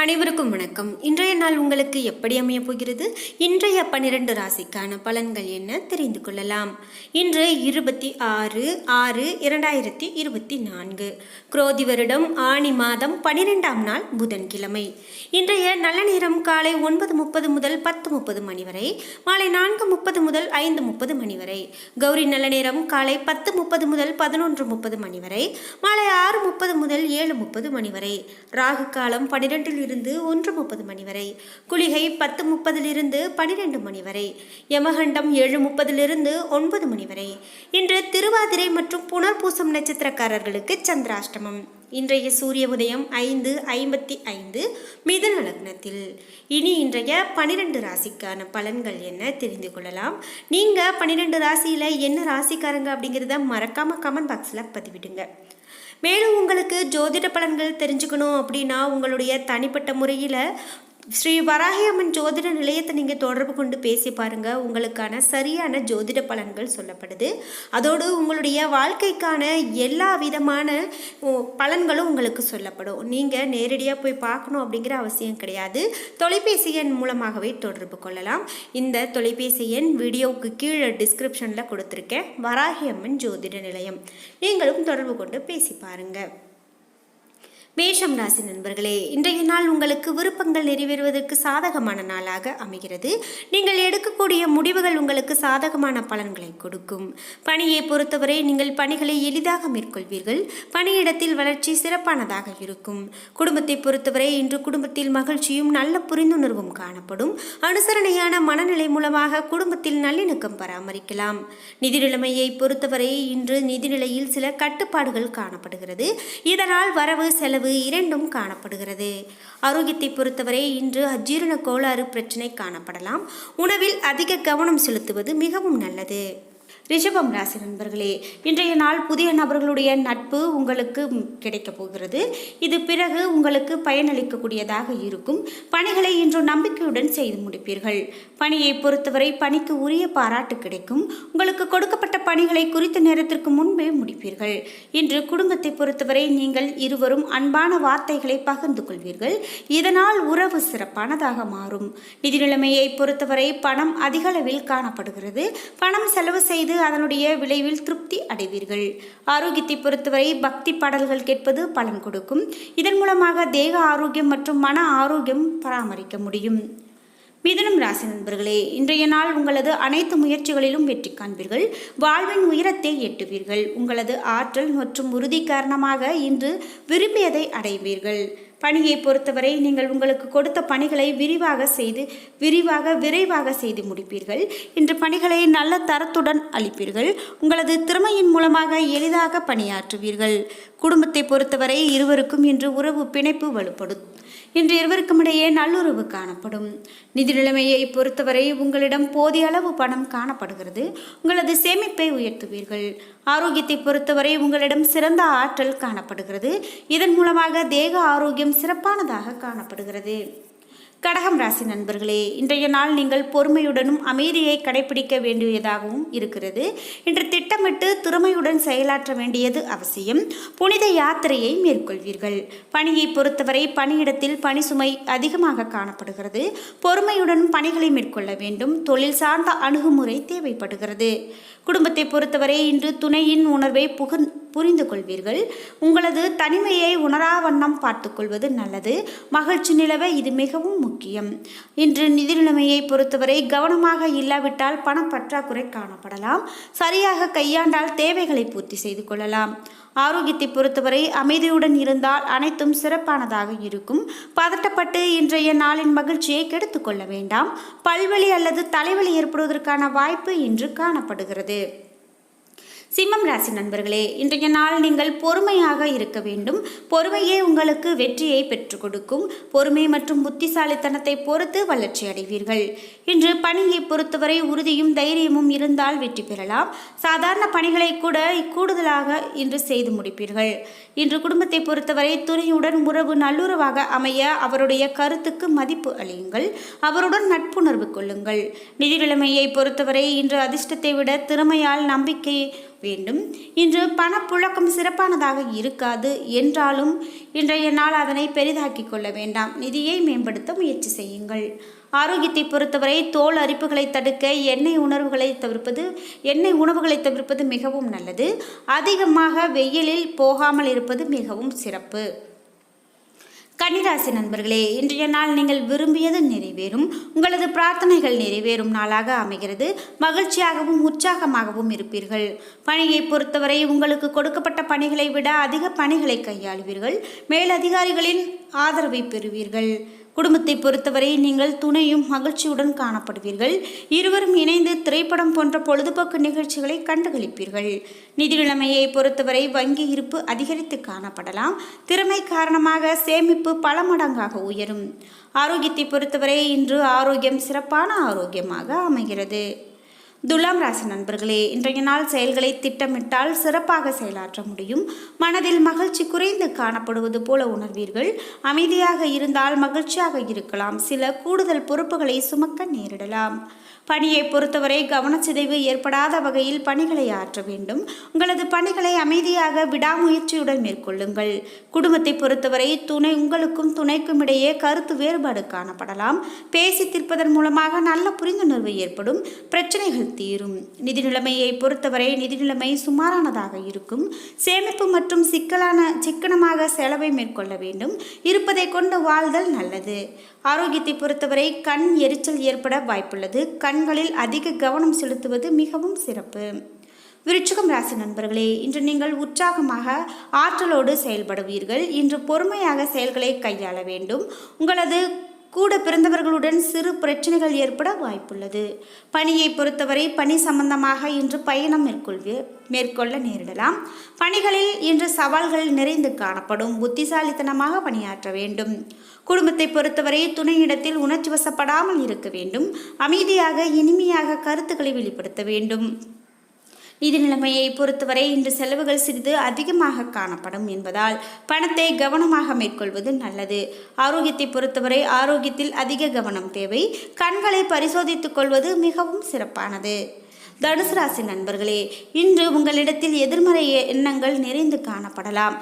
அனைவருக்கும் வணக்கம். இன்றைய நாள் உங்களுக்கு எப்படி அமைய போகிறது? இன்றைய 12 ராசிக்கான பலன்கள் என்ன தெரிந்து கொள்ளலாம். இன்று 26/6/2024 குரோதி வருடம் ஆனி மாதம் 12ஆம் நாள் புதன்கிழமை. இன்றைய நல்ல நேரம் காலை 9:30 முதல் 10:30 மணி வரை, மாலை 4:30 முதல் 5:30 மணி வரை. கௌரி நல்ல நேரம் காலை 10:30 முதல் 11:30 மணி வரை, மாலை 6:30 முதல் 7:30 மணி வரை. ராகு காலம் 12 இருந்து 1:30 மணி வரை. குளிகை 10:30 12 மணி வரை. யமகண்டம் 7:30 9 மணி வரை. இன்று திருவாதிரை மற்றும் புனர்பூசம் நட்சத்திரக்காரர்களுக்கு சந்திராஷ்டமம். இன்றைய சூரிய உதயம் 5:55 மிதுன லக்னத்தில். இனி இன்றைய 12 ராசிக்கான பலன்கள் என்ன தெரிந்து கொள்ளலாம். நீங்கள் 12 ராசியில் என்ன ராசிக்காரங்க அப்படிங்கிறத மறக்காமல் கமெண்ட் பாக்ஸில் பதிவிடுங்க. மேலும் உங்களுக்கு ஜோதிட பலன்கள் தெரிஞ்சுக்கணும் அப்படின்னா உங்களுடைய தனிப்பட்ட முறையில் ஸ்ரீ வராகி அம்மன் ஜோதிட நிலையத்தை நீங்கள் தொடர்பு கொண்டு பேசி பாருங்கள். உங்களுக்கான சரியான ஜோதிட பலன்கள் சொல்லப்படுது. அதோடு உங்களுடைய வாழ்க்கைக்கான எல்லா விதமான பலன்களும் உங்களுக்கு சொல்லப்படும். நீங்கள் நேரடியாக போய் பார்க்கணும் அப்படிங்கிற அவசியம் கிடையாது. தொலைபேசி எண் மூலமாகவே தொடர்பு கொள்ளலாம். இந்த தொலைபேசி எண் வீடியோவுக்கு கீழே டிஸ்கிரிப்ஷனில் கொடுத்துருக்கேன். வராகி அம்மன் ஜோதிட நிலையம். நீங்களும் தொடர்பு கொண்டு பேசி பாருங்கள். மேஷம் ராசி நண்பர்களே, இன்றைய நாள் உங்களுக்கு விருப்பங்கள் நிறைவேறுவதற்கு சாதகமான நாளாக அமைகிறது. நீங்கள் எடுக்கக்கூடிய முடிவுகள் உங்களுக்கு சாதகமான பலன்களை கொடுக்கும். பணியை பொறுத்தவரை நீங்கள் பணிகளை எளிதாக மேற்கொள்வீர்கள். பணியிடத்தில் வளர்ச்சி சிறப்பானதாக இருக்கும். குடும்பத்தை பொறுத்தவரை இன்று குடும்பத்தில் மகிழ்ச்சியும் நல்ல புரிந்துணர்வும் காணப்படும். அனுசரணையான மனநிலை மூலமாக குடும்பத்தில் நல்லிணக்கம் பராமரிக்கலாம். நிதி நிலைமையை பொறுத்தவரை இன்று நிதிநிலையில் சில கட்டுப்பாடுகள் காணப்படுகிறது. இதனால் வரவு செலவு இரண்டும் காணப்படுகிறது. ஆரோக்கியத்தை பொறுத்தவரை இன்று அஜீரண கோளாறு பிரச்சனை காணப்படலாம். உணவில் அதிக கவனம் செலுத்துவது மிகவும் நல்லது. ரிஷபம் ராசி நண்பர்களே, இன்றைய நாள் புதிய நபர்களுடைய நட்பு உங்களுக்கு கிடைக்கப் போகிறது. இது பிறகு உங்களுக்கு பயனளிக்கக்கூடியதாக இருக்கும். பணிகளை இன்று நம்பிக்கையுடன் செய்து முடிப்பீர்கள். பணியை பொறுத்தவரை பணிக்கு உரிய பாராட்டு கிடைக்கும். உங்களுக்கு கொடுக்கப்பட்ட பணிகளை குறித்த நேரத்திற்கு முன்பே முடிப்பீர்கள். இன்று குடும்பத்தை பொறுத்தவரை நீங்கள் இருவரும் அன்பான வார்த்தைகளை பகிர்ந்து கொள்வீர்கள். இதனால் உறவு சிறப்பானதாக மாறும். நிதி நிலைமையை பொறுத்தவரை பணம் அதிக அளவில் காணப்படுகிறது. பணம் செலவு செய்து அதனுடைய விளைவில் திருப்தி அடைவீர்கள். ஆரோக்கியத்தை பொறுத்தவரை பக்தி பாடல்கள் கேட்பது பலன் கொடுக்கும். இதன் மூலமாக தேக ஆரோக்கியம் மற்றும் மன ஆரோக்கியம் பராமரிக்க முடியும். மிதுனம் ராசி நண்பர்களே, இன்றைய நாள் உங்களது அனைத்து முயற்சிகளிலும் வெற்றி காண்பீர்கள். வாழ்வின் உயரத்தை எட்டுவீர்கள். உங்களது ஆற்றல் மற்றும் உறுதி காரணமாக இன்று விரும்பியதை அடைவீர்கள். பணியை பொறுத்தவரை நீங்கள் உங்களுக்கு கொடுத்த பணிகளை விரைவாக செய்து முடிப்பீர்கள். இன்று பணிகளை நல்ல தரத்துடன் அளிப்பீர்கள். உங்களது திறமையின் மூலமாக எளிதாக பணியாற்றுவீர்கள். குடும்பத்தை பொறுத்தவரை இருவருக்கும் இன்று உறவு பிணைப்பு வலுப்படும். இன்று இருவருக்கும் இடையே நல்லுறவு காணப்படும். நிதி நிலைமையை பொறுத்தவரை உங்களிடம் போதிய அளவு பணம் காணப்படுகிறது. உங்களது சேமிப்பை உயர்த்துவீர்கள். ஆரோக்கியத்தை பொறுத்தவரை உங்களிடம் சிறந்த ஆற்றல் காணப்படுகிறது. இதன் மூலமாக தேக ஆரோக்கியம் சிறப்பானதாக காணப்படுகிறது. கடகம் ராசி நண்பர்களே, இன்றைய நாள் நீங்கள் பொறுமையுடனும் அமைதியை கடைபிடிக்க வேண்டியதாகவும் இருக்கிறது. இன்று திட்டமிட்டு திறமையுடன் செயலாற்ற வேண்டியது அவசியம். புனித யாத்திரையை மேற்கொள்வீர்கள். பணியை பொறுத்தவரை பணியிடத்தில் பணி சுமை அதிகமாக காணப்படுகிறது. பொறுமையுடன் பணிகளை மேற்கொள்ள வேண்டும். தொழில் சார்ந்த அணுகுமுறை தேவைப்படுகிறது. குடும்பத்தை பொறுத்தவரை இன்று துணையின் உணர்வை புரிந்து கொள்வீர்கள். உங்களது தனிமையை உணராவண்ணம் பார்த்துக்கொள்வது நல்லது. மகிழ்ச்சி நிலவ இது மிகவும் முக்கியம். இன்று நிதி நிலைமையை பொறுத்தவரை கவனமாக இல்லாவிட்டால் பண பற்றாக்குறை காணப்படலாம். சரியாக கையாண்டால் தேவைகளை பூர்த்தி செய்து கொள்ளலாம். ஆரோக்கியத்தை பொறுத்தவரை அமைதியுடன் இருந்தால் அனைத்தும் சிறப்பானதாக இருக்கும். பதட்டப்பட்டு இன்றைய நாளின் மகிழ்ச்சியை கெடுத்து கொள்ள வேண்டாம். பல்வலி அல்லது தலைவலி ஏற்படுவதற்கான வாய்ப்பு இன்று காணப்படுகிறது. சிம்மம் ராசி நண்பர்களே, இன்றைய நாள் நீங்கள் பொறுமையாக இருக்க வேண்டும். பொறுமையே உங்களுக்கு வெற்றியை பெற்றுக் கொடுக்கும். பொறுமை மற்றும் புத்திசாலித்தனத்தை பொறுத்து வளர்ச்சி அடைவீர்கள். இன்று பணியை பொறுத்தவரை உறுதியும் தைரியமும் இருந்தால் வெற்றி பெறலாம். சாதாரண பணிகளை கூட கூடுதலாக இன்று செய்து முடிப்பீர்கள். இன்று குடும்பத்தை பொறுத்தவரை துணையுடன் உறவு நல்லுறவாக அமைய அவருடைய கருத்துக்கு மதிப்பு அளியுங்கள். அவருடன் நட்புணர்வு கொள்ளுங்கள். நிதி நிலைமையை பொறுத்தவரை இன்று அதிர்ஷ்டத்தை விட திறமையால் நம்பிக்கை வேண்டும். இன்று பணப்புழக்கம் சிறப்பானதாக இருக்காது என்றாலும் இன்றைய நாள் அதனை பெரிதாக்கிக் கொள்ள வேண்டாம். நிதியை மேம்படுத்த முயற்சி செய்யுங்கள். ஆரோக்கியத்தை பொறுத்தவரை தோல் அரிப்புகளை தடுக்க எண்ணெய் உணவுகளை தவிர்ப்பது மிகவும் நல்லது. அதிகமாக வெயிலில் போகாமல் இருப்பது மிகவும் சிறப்பு. கன்னிராசி நண்பர்களே, இன்றைய நாள் நீங்கள் விரும்பியது நிறைவேறும். உங்களது பிரார்த்தனைகள் நிறைவேறும் நாளாக அமைகிறது. மகிழ்ச்சியாகவும் உற்சாகமாகவும் இருப்பீர்கள். பணியை பொறுத்தவரை உங்களுக்கு கொடுக்கப்பட்ட பணிகளை விட அதிக பணிகளை கையாளுவீர்கள். மேலதிகாரிகளின் ஆதரவை பெறுவீர்கள். குடும்பத்தை பொறுத்தவரை நீங்கள் துணையும் மகிழ்ச்சியுடன் காணப்படுவீர்கள். இருவரும் இணைந்து திரைப்படம் போன்ற பொழுதுபோக்கு நிகழ்ச்சிகளை கண்டுகளிப்பீர்கள். நிதி நிலைமையை பொறுத்தவரை வங்கி இருப்பு அதிகரித்து காணப்படலாம். திறமை காரணமாக சேமிப்பு பல மடங்காக உயரும். ஆரோக்கியத்தை பொறுத்தவரை இன்று ஆரோக்கியம் சிறப்பான ஆரோக்கியமாக அமைகிறது. துலாம் ராசி நண்பர்களே, இன்றைய நாள் செயல்களை திட்டமிட்டால் சிறப்பாக செயலாற்ற முடியும். மனதில் மகிழ்ச்சி குறைந்து காணப்படுவது போல உணர்வீர்கள். அமைதியாக இருந்தால் மகிழ்ச்சியாக இருக்கலாம். சில கூடுதல் பொறுப்புகளை சுமக்க நேரிடலாம். பணியை பொறுத்தவரை கவனச்சிதைவு ஏற்படாத வகையில் பணிகளை ஆற்ற வேண்டும். உங்களது பணிகளை அமைதியாக விடாமுயற்சியுடன் மேற்கொள்ளுங்கள். குடும்பத்தை பொறுத்தவரை உங்களுக்கும் துணைக்கும் இடையே கருத்து வேறுபாடு காணப்படலாம். பேசி தீர்ப்பதன் மூலமாக நல்ல புரிந்துணர்வு ஏற்படும். பிரச்சனைகள் தீரும். நிதி நிலைமையை பொறுத்தவரை நிதி நிலைமை சுமாரானதாக இருக்கும். சேமிப்பு மற்றும் சிக்கனமாக செலவை மேற்கொள்ள வேண்டும். இருப்பதை கொண்டு வாழ்தல் நல்லது. ஆரோக்கியத்தை பொறுத்தவரை கண் எரிச்சல் ஏற்பட வாய்ப்புள்ளது. கண்களில் அதிக கவனம் செலுத்துவது மிகவும் சிறப்பு. விருச்சிகம் ராசி நண்பர்களே, இன்று நீங்கள் உற்சாகமாக ஆற்றலோடு செயல்படுவீர்கள். இன்று பொறுமையாக செயல்களை கையாள வேண்டும். உங்களது கூட பிறந்தவர்களுடன் சிறு பிரச்சனைகள் ஏற்பட வாய்ப்புள்ளது. பணியை பொறுத்தவரை பணி சம்பந்தமாக இன்று பயணம் மேற்கொள்ள நேரிடலாம். பணிகளில் இன்று சவால்கள் நிறைந்து காணப்படும். புத்திசாலித்தனமாக பணியாற்ற வேண்டும். குடும்பத்தை பொறுத்தவரை துணையிடத்தில் உணர்ச்சி வசப்படாமல் இருக்க வேண்டும். அமைதியாக இனிமையாக கருத்துக்களை வெளிப்படுத்த வேண்டும். நிதி நிலைமையை பொறுத்தவரை இன்று செலவுகள் சிறிது அதிகமாக காணப்படும் என்பதால் பணத்தை கவனமாக மேற்கொள்வது நல்லது. ஆரோக்கியத்தை பொறுத்தவரை ஆரோக்கியத்தில் அதிக கவனம் தேவை. கண்களை பரிசோதித்துக் கொள்வது மிகவும் சிறப்பானது. தனுசு ராசி நண்பர்களே, இன்று உங்களிடத்தில் எதிர்மறை எண்ணங்கள் நிறைந்து காணப்படலாம்.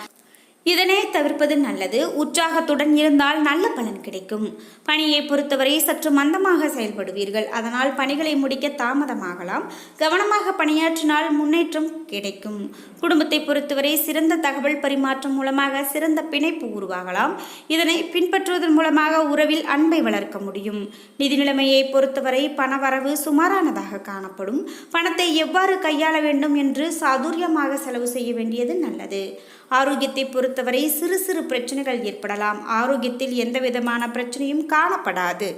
இதனை தவிர்ப்பது நல்லது. உற்சாகத்துடன் இருந்தால் நல்ல பலன் கிடைக்கும். பணியை பொறுத்தவரை சற்று மந்தமாக செயல்படுவீர்கள். அதனால் பணிகளை முடிக்க தாமதமாகலாம். கவனமாக பணியாற்றினால் முன்னேற்றம் கிடைக்கும். குடும்பத்தை பொறுத்தவரை சிறந்த தகவல் பரிமாற்றம் மூலமாக சிறந்த பிணைப்பு உருவாகலாம். இதனை பின்பற்றுவதன் மூலமாக உறவில் அன்பை வளர்க்க முடியும். நிதி நிலைமையை பொறுத்தவரை பணவரவு சுமாரானதாக காணப்படும். பணத்தை எவ்வாறு கையாள வேண்டும் என்று சாதுரியமாக செலவு செய்ய வேண்டியது நல்லது. ஆரோக்கியத்தை பொறுத்தவரை சிறு சிறு பிரச்சனைகள் ஏற்படலாம். ஆரோக்கியத்தில் எந்த விதமான பிரச்சனையும் காணப்படாது.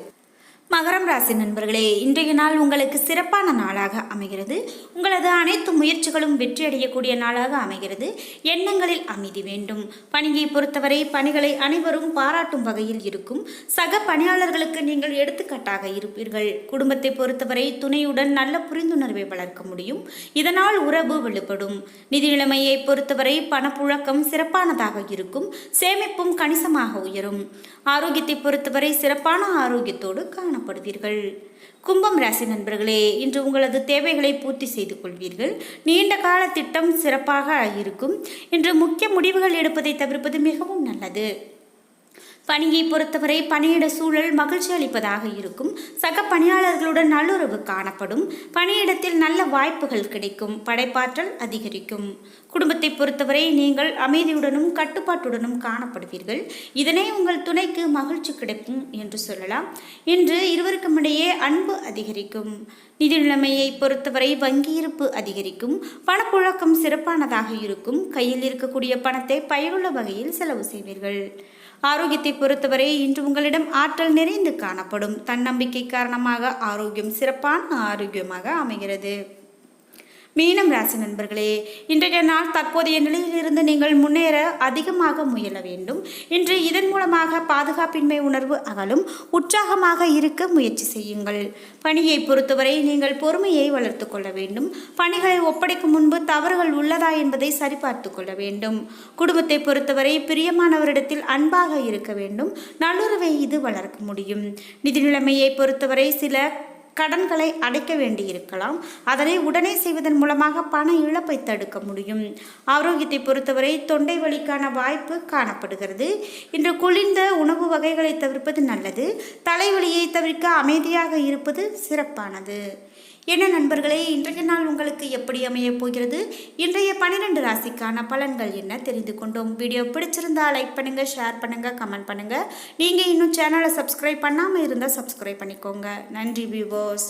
மகரம் ராசி நண்பர்களே, இன்றைய நாள் உங்களுக்கு சிறப்பான நாளாக அமைகிறது. உங்களது அனைத்து முயற்சிகளும் வெற்றியடையக்கூடிய நாளாக அமைகிறது. எண்ணங்களில் அமைதி வேண்டும். பணியை பொறுத்தவரை பணிகளை அனைவரும் பாராட்டும் வகையில் இருக்கும். சக பணியாளர்களுக்கு நீங்கள் எடுத்துக்காட்டாக இருப்பீர்கள். குடும்பத்தை பொறுத்தவரை துணையுடன் நல்ல புரிந்துணர்வை வளர்க்க முடியும். இதனால் உறவு வலுப்படும். நிதி நிலைமையை பொறுத்தவரை பணப்புழக்கம் சிறப்பானதாக இருக்கும். சேமிப்பும் கணிசமாக உயரும். ஆரோக்கியத்தை பொறுத்தவரை சிறப்பான ஆரோக்கியத்தோடு காணப்படுவீர்கள். கும்பம் ராசி நண்பர்களே, இன்று உங்களது தேவைகளை பூர்த்தி செய்து கொள்வீர்கள். நீண்ட கால திட்டம் சிறப்பாக இருக்கும். இன்று முக்கிய முடிவுகள் எடுப்பதை தவிர்ப்பது மிகவும் நல்லது. பணியை பொறுத்தவரை பணியிட சூழல் மகிழ்ச்சி அளிப்பதாக இருக்கும். சக பணியாளர்களுடன் நல்லுறவு காணப்படும். பணியிடத்தில் நல்ல வாய்ப்புகள் கிடைக்கும். படைப்பாற்றல் அதிகரிக்கும். குடும்பத்தை பொறுத்தவரை நீங்கள் அமைதியுடனும் கட்டுப்பாட்டுடனும் காணப்படுவீர்கள். இதனை உங்கள் துணைக்கு மகிழ்ச்சி கிடைக்கும் என்று சொல்லலாம். இன்று இருவருக்கும் இடையே அன்பு அதிகரிக்கும். நிதி நிலைமையை பொறுத்தவரை வங்கி இருப்பு அதிகரிக்கும். பணப்புழக்கம் சிறப்பானதாக இருக்கும். கையில் இருக்கக்கூடிய பணத்தை பயனுள்ள வகையில் செலவு செய்வீர்கள். ஆரோக்கியத்தை பொறுத்தவரை இன்று உங்களிடம் ஆற்றல் நிறைந்து காணப்படும். தன்னம்பிக்கை காரணமாக ஆரோக்கியம் சிறப்பான ஆரோக்கியமாக அமைகிறது. மீனம் ராசி நண்பர்களே, இன்றைய நாள் தற்போதைய நிலையிலிருந்து நீங்கள் முன்னேற அதிகமாக முயல வேண்டும். இன்று இதன் மூலமாக பாதுகாப்பின்மை உணர்வு அகலும். உற்சாகமாக இருக்க முயற்சி செய்யுங்கள். பணியை பொறுத்தவரை நீங்கள் பொறுமையை வளர்த்து கொள்ள வேண்டும். பணிகளை ஒப்படைக்கும் முன்பு தவறுகள் உள்ளதா என்பதை சரிபார்த்து கொள்ள வேண்டும். குடும்பத்தை பொறுத்தவரை பிரியமானவரிடத்தில் அன்பாக இருக்க வேண்டும். நல்லுறவை இது வளர்க்க முடியும். நிதி நிலைமையை பொறுத்தவரை சில கடன்களை அடைக்க வேண்டியிருக்கலாம். அதனை உடனே செய்வதன் மூலமாக பண இழப்பை தடுக்க முடியும். ஆரோக்கியத்தை பொறுத்தவரை தொண்டை வலிக்கான வாய்ப்பு காணப்படுகிறது. இன்று குளிர்ந்த உணவு வகைகளை தவிர்ப்பது நல்லது. தலைவலியை தவிர்க்க அமைதியாக இருப்பது சிறப்பானது. என்ன நண்பர்களே, இன்றைய நாள் உங்களுக்கு எப்படி அமைய போகிறது? இன்றைய 12 ராசிக்கான பலன்கள் என்ன தெரிந்து கொண்டோம். வீடியோ பிடிச்சிருந்தா லைக் பண்ணுங்க, ஷேர் பண்ணுங்க, கமெண்ட் பண்ணுங்க. நீங்க இன்னும் சேனலை சப்ஸ்கிரைப் பண்ணாமல் இருந்தால் சப்ஸ்கிரைப் பண்ணிக்கோங்க. நன்றி வியூவர்ஸ்.